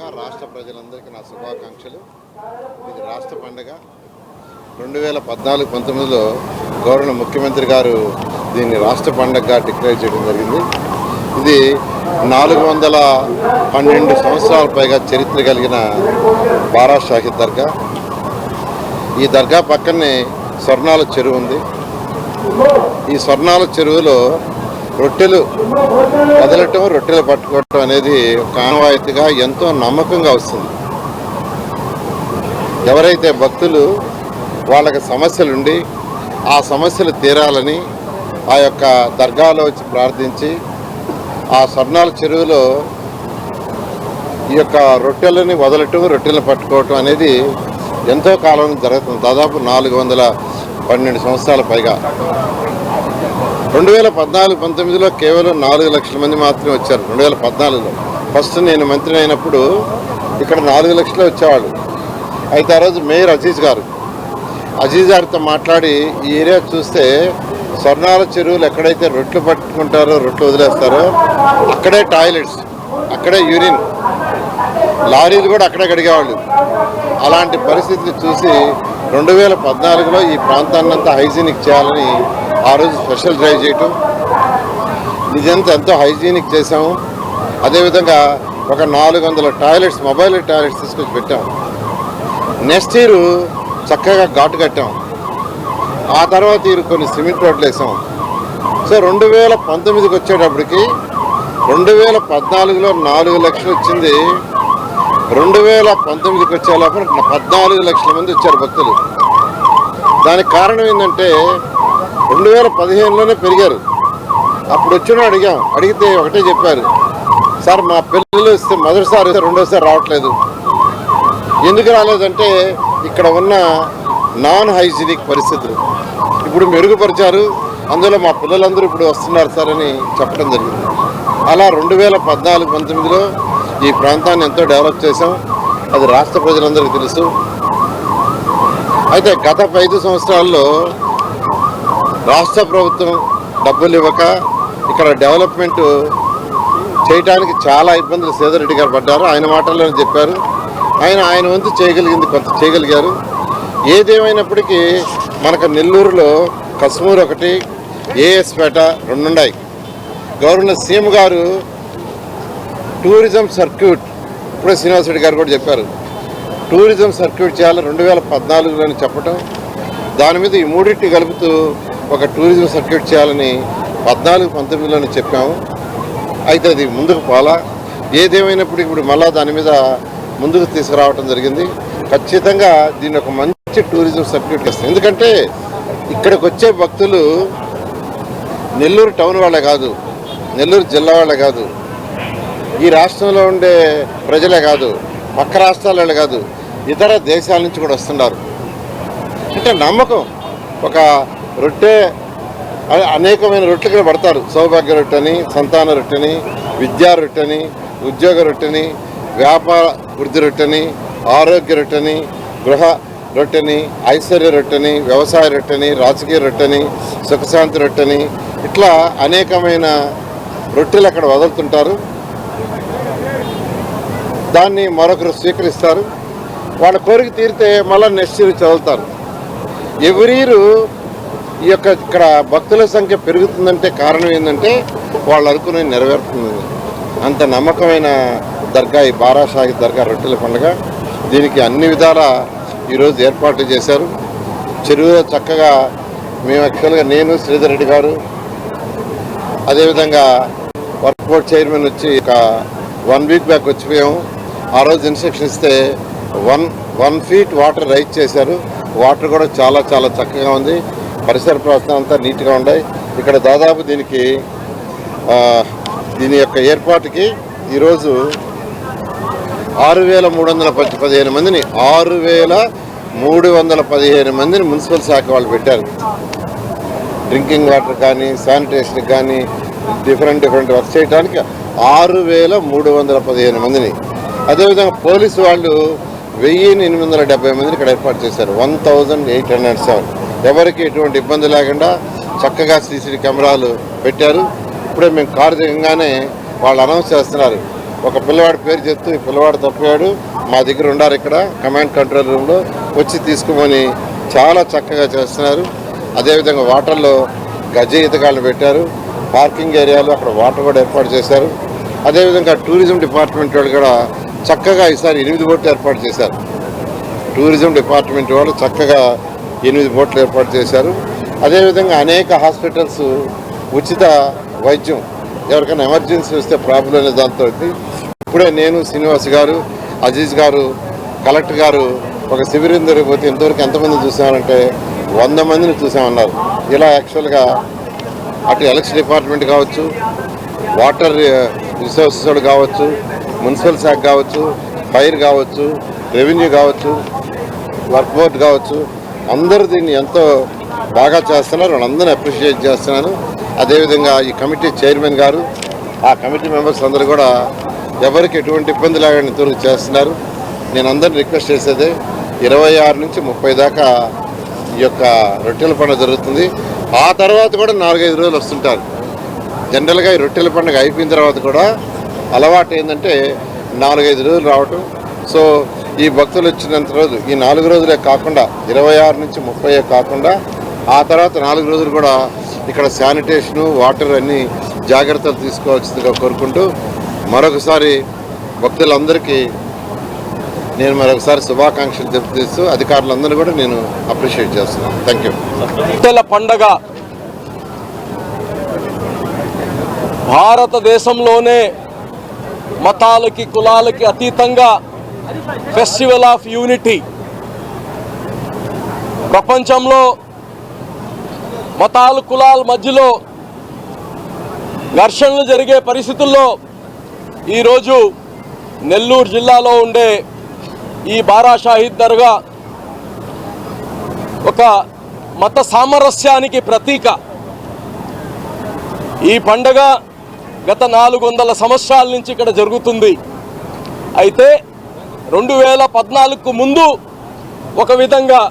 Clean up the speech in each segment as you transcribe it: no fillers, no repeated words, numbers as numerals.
సందర్భంగా రాష్ట్ర ప్రజలందరికీ నా శుభాకాంక్షలు. ఇది రాష్ట్ర పండుగ. 2014-19లో గౌరవ ముఖ్యమంత్రి గారు దీన్ని రాష్ట్ర పండుగగా డిక్లేర్ చేయడం జరిగింది. ఇది 412 సంవత్సరాల పైగా చరిత్ర కలిగిన బారా షాహీద్ దర్గా. ఈ దర్గా పక్కనే స్వర్ణాల చెరువు ఉంది. ఈ స్వర్ణాల చెరువులో రొట్టెలు వదలటం, రొట్టెలు పట్టుకోవటం అనేది ఒక ఆనవాయితీగా ఎంతో నమ్మకంగా వస్తుంది. ఎవరైతే భక్తులు వాళ్ళకి సమస్యలుండి ఆ సమస్యలు తీరాలని ఆ యొక్క దర్గాలో వచ్చి ప్రార్థించి ఆ స్వర్ణాల చెరువులో ఈ యొక్క రొట్టెలని వదలటం, రొట్టెలను పట్టుకోవటం అనేది ఎంతో కాలం జరుగుతుంది. దాదాపు 412 సంవత్సరాల పైగా. 2014-19లో కేవలం 4 లక్షల మంది మాత్రమే వచ్చారు. 2014లో ఫస్ట్ నేను మంత్రి అయినప్పుడు ఇక్కడ 4 లక్షలే వచ్చేవాళ్ళు. అయితే ఆ రోజు మేయర్ అజీజ్ గారితో మాట్లాడి ఈ ఏరియా చూస్తే స్వర్ణాల చెరువులు ఎక్కడైతే రొట్టెలు పట్టుకుంటారో, రొట్టెలు వదిలేస్తారో అక్కడే టాయిలెట్స్, అక్కడే యూరిన్, లారీలు కూడా అక్కడే కడిగేవాళ్ళు. అలాంటి పరిస్థితిని చూసి 2014లో ఈ ప్రాంతాన్నంతా హైజీనిక్ చేయాలని ఆ రోజు స్పెషల్ డ్రైవ్ చేయటం, ఇదంతా ఎంతో హైజీనిక్ చేసాము. అదేవిధంగా ఒక 400 టాయిలెట్స్, మొబైల్ టాయిలెట్స్ తీసుకొచ్చి పెట్టాము. నెక్స్ట్ ఇయర్ చక్కగా ఘాటు కట్టాం. ఆ తర్వాత ఇయర్ కొన్ని సిమెంట్ రోడ్లు వేసాం. సో 2019కి వచ్చేటప్పటికి 2014లో 4 లక్షలు వచ్చింది. 2019కి వచ్చే లోపల 14 లక్షల మంది వచ్చారు భక్తులు. దానికి కారణం ఏంటంటే 2015లోనే పెరిగారు. అప్పుడు వచ్చిన అడిగితే ఒకటే చెప్పారు, సార్ మా పిల్లలు వస్తే మొదటిసారి రెండోసారి రావట్లేదు. ఎందుకు రాలేదంటే ఇక్కడ ఉన్న నాన్ హైజీనిక్ పరిస్థితులు ఇప్పుడు మెరుగుపరిచారు, అందులో మా పిల్లలందరూ ఇప్పుడు వస్తున్నారు సార్ అని చెప్పడం జరిగింది. అలా 2014-19లో ఈ ప్రాంతాన్ని ఎంతో డెవలప్ చేసాం. అది రాష్ట్ర ప్రజలందరికీ తెలుసు. అయితే గత 5 సంవత్సరాల్లో రాష్ట్ర ప్రభుత్వం డబ్బులు ఇవ్వక ఇక్కడ డెవలప్మెంట్ చేయడానికి చాలా ఇబ్బందులు సేదరెడ్డి గారు పడ్డారు. ఆయన మాటల్లోనే చెప్పారు. ఆయన వంతు చేయగలిగింది కొంత చేయగలిగారు. ఏదేమైనప్పటికీ మనకు నెల్లూరులో కస్మూరు ఒకటి, ఏఎస్పేట 2 ఉన్నాయి. గవర్నర్ సీఎం గారు టూరిజం సర్క్యూట్, ఇప్పుడే శ్రీనివాసరెడ్డి గారు కూడా చెప్పారు, టూరిజం సర్క్యూట్ చేయాలి 2014లోనే చెప్పటం. దాని మీద ఈ మూడింటిని కలుపుతూ ఒక టూరిజం సర్క్యూట్ చేయాలని 14-19లోనే చెప్పాము. అయితే అది ముందుకు పోలా. ఏదేమైనప్పటికీ ఇప్పుడు మళ్ళా దాని మీద ముందుకు తీసుకురావటం జరిగింది. ఖచ్చితంగా దీన్ని ఒక మంచి టూరిజం సర్క్యూట్ ఇస్తుంది. ఎందుకంటే ఇక్కడికి వచ్చే భక్తులు నెల్లూరు టౌన్ వాళ్ళే కాదు, నెల్లూరు జిల్లా వాళ్ళే కాదు, ఈ రాష్ట్రంలో ఉండే ప్రజలే కాదు, పక్క రాష్ట్రాల వాళ్ళే కాదు, ఇతర దేశాల నుంచి కూడా వస్తున్నారు. అంటే నమ్మకం. ఒక రొట్టె, అనేకమైన రొట్టెలు పడతారు. సౌభాగ్య రొట్టెని, సంతాన రొట్టెని, విద్యా రొట్టెని, ఉద్యోగ రొట్టెని, వ్యాపార వృద్ధి రొట్టెని, ఆరోగ్య రొట్టెని, గృహ రొట్టెని, ఐశ్వర్య రొట్టెని, వ్యవసాయ రొట్టెని, రాజకీయ రొట్టెని, సుఖశాంతి రొట్టెని, ఇట్లా అనేకమైన రొట్టెలు అక్కడ వదులుతుంటారు. దాన్ని మరొకరు స్వీకరిస్తారు. వాళ్ళ కోరిక తీరితే మళ్ళీ నెక్స్ట్ ఇయర్ చదువుతారు. ఎవ్రీ ఇయర్ ఈ యొక్క ఇక్కడ భక్తుల సంఖ్య పెరుగుతుందంటే కారణం ఏంటంటే వాళ్ళు అనుకునేది నెరవేరుతుంది. అంత నమ్మకమైన దర్గా ఈ బారా షాహీద్ దర్గా రొట్టెల పండుగ. దీనికి అన్ని విధాల ఈరోజు ఏర్పాట్లు చేశారు. చెరువులో చక్కగా మేము యాక్చువల్గా నేను, శ్రీధర్ రెడ్డి గారు, అదేవిధంగా వర్క్ బోర్డ్ చైర్మన్ వచ్చి ఒక 1 వీక్ బ్యాక్ వచ్చిపోయాము. ఆ రోజు ఇన్స్ట్రక్షన్ ఇస్తే 1 ఫీట్ వాటర్ రైజ్ చేశారు. వాటర్ కూడా చాలా చాలా చక్కగా ఉంది. పరిసర ప్రాంతం అంతా నీట్గా ఉన్నాయి. ఇక్కడ దాదాపు దీని యొక్క ఏర్పాటుకి ఈరోజు 6,315 మందిని 6,315 మందిని మున్సిపల్ శాఖ వాళ్ళు పెట్టారు. డ్రింకింగ్ వాటర్ కానీ, శానిటేషన్ కానీ, డిఫరెంట్ వర్క్ చేయడానికి 6,315 మందిని. అదేవిధంగా పోలీసు వాళ్ళు 1,870 మందిని ఇక్కడ ఏర్పాటు చేశారు. 1,807. ఎవరికి ఎటువంటి ఇబ్బంది లేకుండా చక్కగా సీసీటీవీ కెమెరాలు పెట్టారు. ఇప్పుడే మేము కారు దిగంగానే వాళ్ళు అనౌన్స్ చేస్తున్నారు, ఒక పిల్లవాడి పేరు చెప్తూ ఈ పిల్లవాడు తప్పాడు, మా దగ్గర ఉండారు ఇక్కడ కమాండ్ కంట్రోల్ రూమ్లో వచ్చి తీసుకోమని చాలా చక్కగా చేస్తున్నారు. అదేవిధంగా వాటర్లో గజ ఈతగాళ్ళు పెట్టారు, పార్కింగ్ ఏరియాలో అక్కడ వాటర్ కూడా ఏర్పాటు చేశారు. అదేవిధంగా టూరిజం డిపార్ట్మెంట్ వాళ్ళు కూడా చక్కగా ఈసారి 8 బోట్లు ఏర్పాటు చేశారు. టూరిజం డిపార్ట్మెంట్ వాళ్ళు చక్కగా 8 బోట్లు ఏర్పాటు చేశారు. అదేవిధంగా అనేక హాస్పిటల్స్ ఉచిత వైద్యం ఎవరికైనా ఎమర్జెన్సీ వస్తే ప్రాబ్లం అనే దాంతో ఇప్పుడే నేను, శ్రీనివాస్ గారు, అజీజ్ గారు, కలెక్టర్ గారు ఒక శిబిరం జరిగిపోతే ఇంతవరకు ఎంతమంది చూసామంటే 100 మందిని చూసామన్నారు. ఇలా యాక్చువల్గా అటు ఎలక్షన్ డిపార్ట్మెంట్ కావచ్చు, వాటర్ రిసోర్సెస్ కావచ్చు, మున్సిపల్ శాఖ కావచ్చు, ఫైర్ కావచ్చు, రెవెన్యూ కావచ్చు, వర్క్ బోర్డ్ కావచ్చు, అందరూ దీన్ని ఎంతో బాగా చేస్తున్నారు. వాళ్ళందరినీ అప్రిషియేట్ చేస్తున్నాను. అదేవిధంగా ఈ కమిటీ చైర్మన్ గారు, ఆ కమిటీ మెంబర్స్ అందరూ కూడా ఎవరికి ఎటువంటి ఇబ్బంది లేకుండా ఇంతవరకు చేస్తున్నారు. నేను అందరిని రిక్వెస్ట్ చేసేదే 26 నుంచి 30 దాకా ఈ యొక్క రొట్టెల పండుగ జరుగుతుంది. ఆ తర్వాత కూడా 4-5 రోజులు వస్తుంటారు. జనరల్గా ఈ రొట్టెల పండుగ అయిపోయిన తర్వాత కూడా అలవాటు ఏంటంటే 4-5 రోజులు రావటం. సో ఈ భక్తులు వచ్చినంత రోజు ఈ 4 రోజులే కాకుండా 26 నుంచి 30 కాకుండా ఆ తర్వాత 4 రోజులు కూడా ఇక్కడ శానిటేషను, వాటర్ అన్ని జాగ్రత్తలు తీసుకోవాల్సిందిగా కోరుకుంటూ మరొకసారి భక్తులందరికీ నేను మరొకసారి శుభాకాంక్షలు తెలియజేస్తూ అధికారులందరూ కూడా నేను అప్రిషియేట్ చేస్తున్నాను. Thank you. రొట్టెల పండగ భారతదేశంలోనే మతాలకి, కులాలకి అతీతంగా ఫెస్టివల్ ఆఫ్ యూనిటీ. ప్రపంచంలో మతాలు, కులాల మధ్యలో ఘర్షణలు జరిగే పరిస్థితుల్లో ఈరోజు నెల్లూరు జిల్లాలో ఉండే ఈ బారా షాహీద్ దర్గా ఒక మత సామరస్యానికి ప్రతీక. ఈ పండగ గత 400 సంవత్సరాల నుంచి ఇక్కడ జరుగుతుంది. అయితే 2014కు ముందు ఒక విధంగా,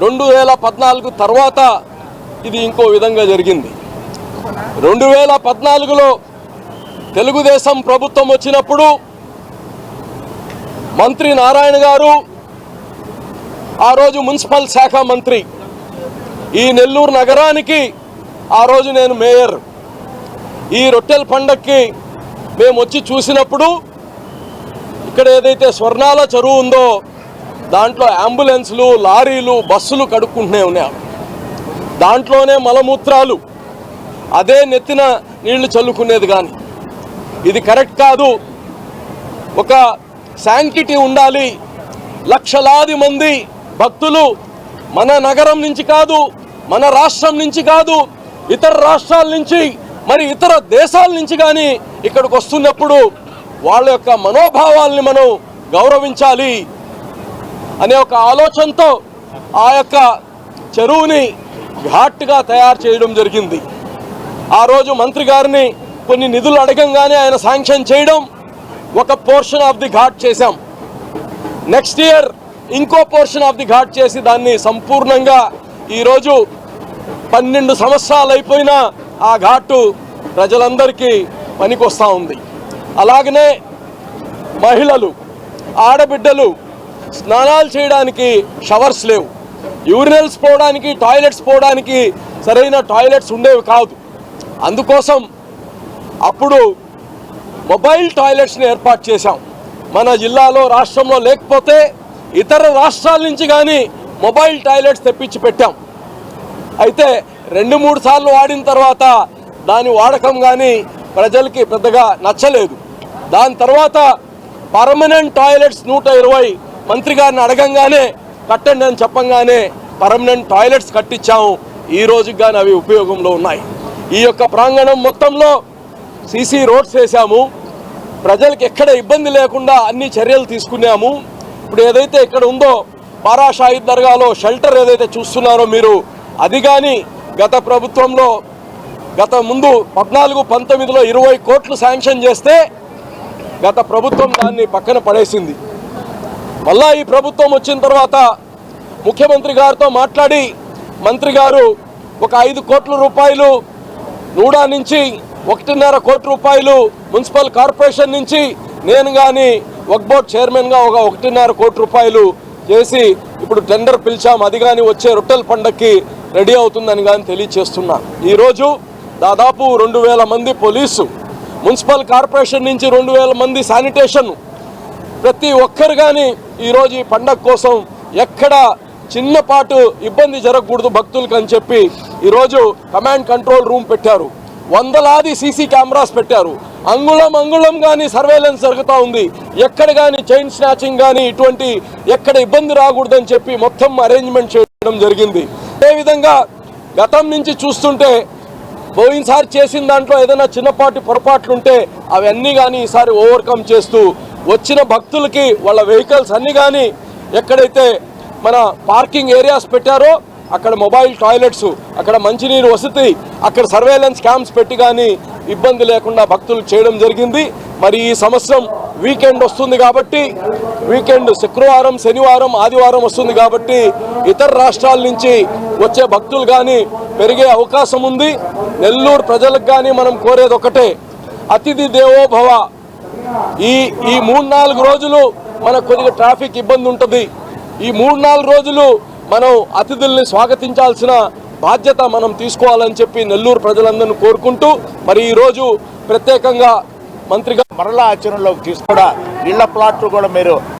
2014 తర్వాత ఇది ఇంకో విధంగా జరిగింది. 2014లో తెలుగుదేశం ప్రభుత్వం వచ్చినప్పుడు మంత్రి నారాయణ గారు, ఆ రోజు మున్సిపల్ శాఖ మంత్రి, ఈ నెల్లూరు నగరానికి ఆ రోజు నేను మేయర్. ఈ రొట్టెల పండక్కి మేము వచ్చి చూసినప్పుడు ఇక్కడ ఏదైతే స్వర్ణాల చెరువు ఉందో దాంట్లో అంబులెన్స్లు, లారీలు, బస్సులు కడుక్కుంటూనే ఉన్నాయి. దాంట్లోనే మలమూత్రాలు, అదే నెత్తిన నీళ్లు చల్లుకునేది. కానీ ఇది కరెక్ట్ కాదు. ఒక శాంక్టిటీ ఉండాలి. లక్షలాది మంది భక్తులు మన నగరం నుంచి కాదు, మన రాష్ట్రం నుంచి కాదు, ఇతర రాష్ట్రాల నుంచి, మరి ఇతర దేశాల నుంచి కానీ ఇక్కడికి వస్తున్నప్పుడు వాళ్ళ యొక్క మనోభావాల్ని మనం గౌరవించాలి అనే ఒక ఆలోచనతో ఆ యొక్క చెరువుని ఘాట్గా తయారు చేయడం జరిగింది. ఆ రోజు మంత్రి గారిని కొన్ని నిధులు అడగంగానే ఆయన శాంక్షన్ చేయడం, ఒక పోర్షన్ ఆఫ్ ది ఘాట్ చేశాం. నెక్స్ట్ ఇయర్ ఇంకో పోర్షన్ ఆఫ్ ది ఘాట్ చేసి దాన్ని సంపూర్ణంగా ఈరోజు 12 సంవత్సరాలు అయిపోయినా ఆ ఘాటు ప్రజలందరికీ పనికొస్తూ ఉంది. అలాగనే మహిళలు, ఆడబిడ్డలు స్నానాలు చేయడానికి షవర్స్ లేవు, యూరినల్స్ పోవడానికి, టాయిలెట్స్ పోవడానికి సరైన టాయిలెట్స్ ఉండేవి కాదు. అందుకోసం అప్పుడు మొబైల్ టాయిలెట్స్ని ఏర్పాటు చేశాం. మన జిల్లాలో, రాష్ట్రంలో లేకపోతే ఇతర రాష్ట్రాల నుంచి కానీ మొబైల్ టాయిలెట్స్ తెప్పించి పెట్టాం. అయితే 2-3 సార్లు వాడిన తర్వాత దాని వాడకం కానీ ప్రజలకి పెద్దగా నచ్చలేదు. దాని తర్వాత పర్మనెంట్ టాయిలెట్స్ 120 మంత్రి గారిని అడగంగానే కట్టండి అని చెప్పంగానే పర్మనెంట్ టాయిలెట్స్ కట్టించాము. ఈ రోజుకి కానీ అవి ఉపయోగంలో ఉన్నాయి. ఈ యొక్క ప్రాంగణం మొత్తంలో సీసీ రోడ్స్ వేసాము. ప్రజలకు ఎక్కడ ఇబ్బంది లేకుండా అన్ని చర్యలు తీసుకున్నాము. ఇప్పుడు ఏదైతే ఇక్కడ ఉందో బారా షాహీద్ దర్గాలో షెల్టర్ ఏదైతే చూస్తున్నారో మీరు, అది కానీ గత ప్రభుత్వంలో, గత ముందు 14-19లో 20 కోట్లు శాంక్షన్ చేస్తే గత ప్రభుత్వం దాన్ని పక్కన పడేసింది. మళ్ళా ఈ ప్రభుత్వం వచ్చిన తర్వాత ముఖ్యమంత్రి గారితో మాట్లాడి మంత్రి గారు ఒక 5 కోట్ల రూపాయలు నూడా నుంచి, 1.5 కోటి రూపాయలు మున్సిపల్ కార్పొరేషన్ నుంచి, నేను కానీ వక్ఫ్ బోర్డ్ చైర్మన్గా ఒక 1.5 కోటి రూపాయలు చేసి ఇప్పుడు టెండర్ పిలిచాం. అది కానీ వచ్చే రొట్టెల పండగకి రెడీ అవుతుందని కానీ తెలియచేస్తున్నా. ఈరోజు దాదాపు 2,000 మంది పోలీసు, మున్సిపల్ కార్పొరేషన్ నుంచి 2,000 మంది శానిటేషన్, ప్రతి ఒక్కరు కానీ ఈరోజు ఈ పండగ కోసం ఎక్కడ చిన్నపాటు ఇబ్బంది జరగకూడదు భక్తులకు అని చెప్పి ఈరోజు కమాండ్ కంట్రోల్ రూమ్ పెట్టారు. వందలాది సీసీ కెమెరాస్ పెట్టారు. అంగుళం కానీ సర్వేలెన్స్ జరుగుతూ ఉంది. ఎక్కడ కానీ చైన్ స్నాచింగ్ కానీ ఇటువంటి ఎక్కడ ఇబ్బంది రాకూడదని చెప్పి మొత్తం అరేంజ్మెంట్ చేయడం జరిగింది. అదేవిధంగా గతం నుంచి చూస్తుంటే పోయినసారి చేసిన దాంట్లో ఏదైనా చిన్నపాటి పొరపాట్లుంటే అవన్నీ కానీ ఈసారి ఓవర్కమ్ చేస్తూ వచ్చిన భక్తులకి వాళ్ళ వెహికల్స్ అన్నీ కానీ ఎక్కడైతే మన పార్కింగ్ ఏరియాస్ పెట్టారో అక్కడ మొబైల్ టాయిలెట్స్, అక్కడ మంచినీరు వసతి, అక్కడ సర్వేలెన్స్ క్యాంప్స్ పెట్టి కానీ ఇబ్బంది లేకుండా భక్తులు చేయడం జరిగింది. మరి ఈ సంవత్సరం వీకెండ్ వస్తుంది కాబట్టి, వీకెండ్ శుక్రవారం, శనివారం, ఆదివారం వస్తుంది కాబట్టి ఇతర రాష్ట్రాల నుంచి వచ్చే భక్తులు కానీ పెరిగే అవకాశం ఉంది. నెల్లూరు ప్రజలకు కానీ మనం కోరేది ఒకటే, అతిథి దేవో భవ. ఈ 3-4 రోజులు మనకు కొద్దిగా ట్రాఫిక్ ఇబ్బంది ఉంటుంది. ఈ 3-4 రోజులు మనం అతిథుల్ని స్వాగతించాల్సిన బాధ్యత మనం తీసుకోవాలని చెప్పి నెల్లూరు ప్రజలందరినీ కోరుకుంటూ, మరి ఈరోజు ప్రత్యేకంగా మంత్రిగా మరలా ఆచరణలోకి తీసుకురా ఇళ్ల ప్లాట్లు కూడా మీరు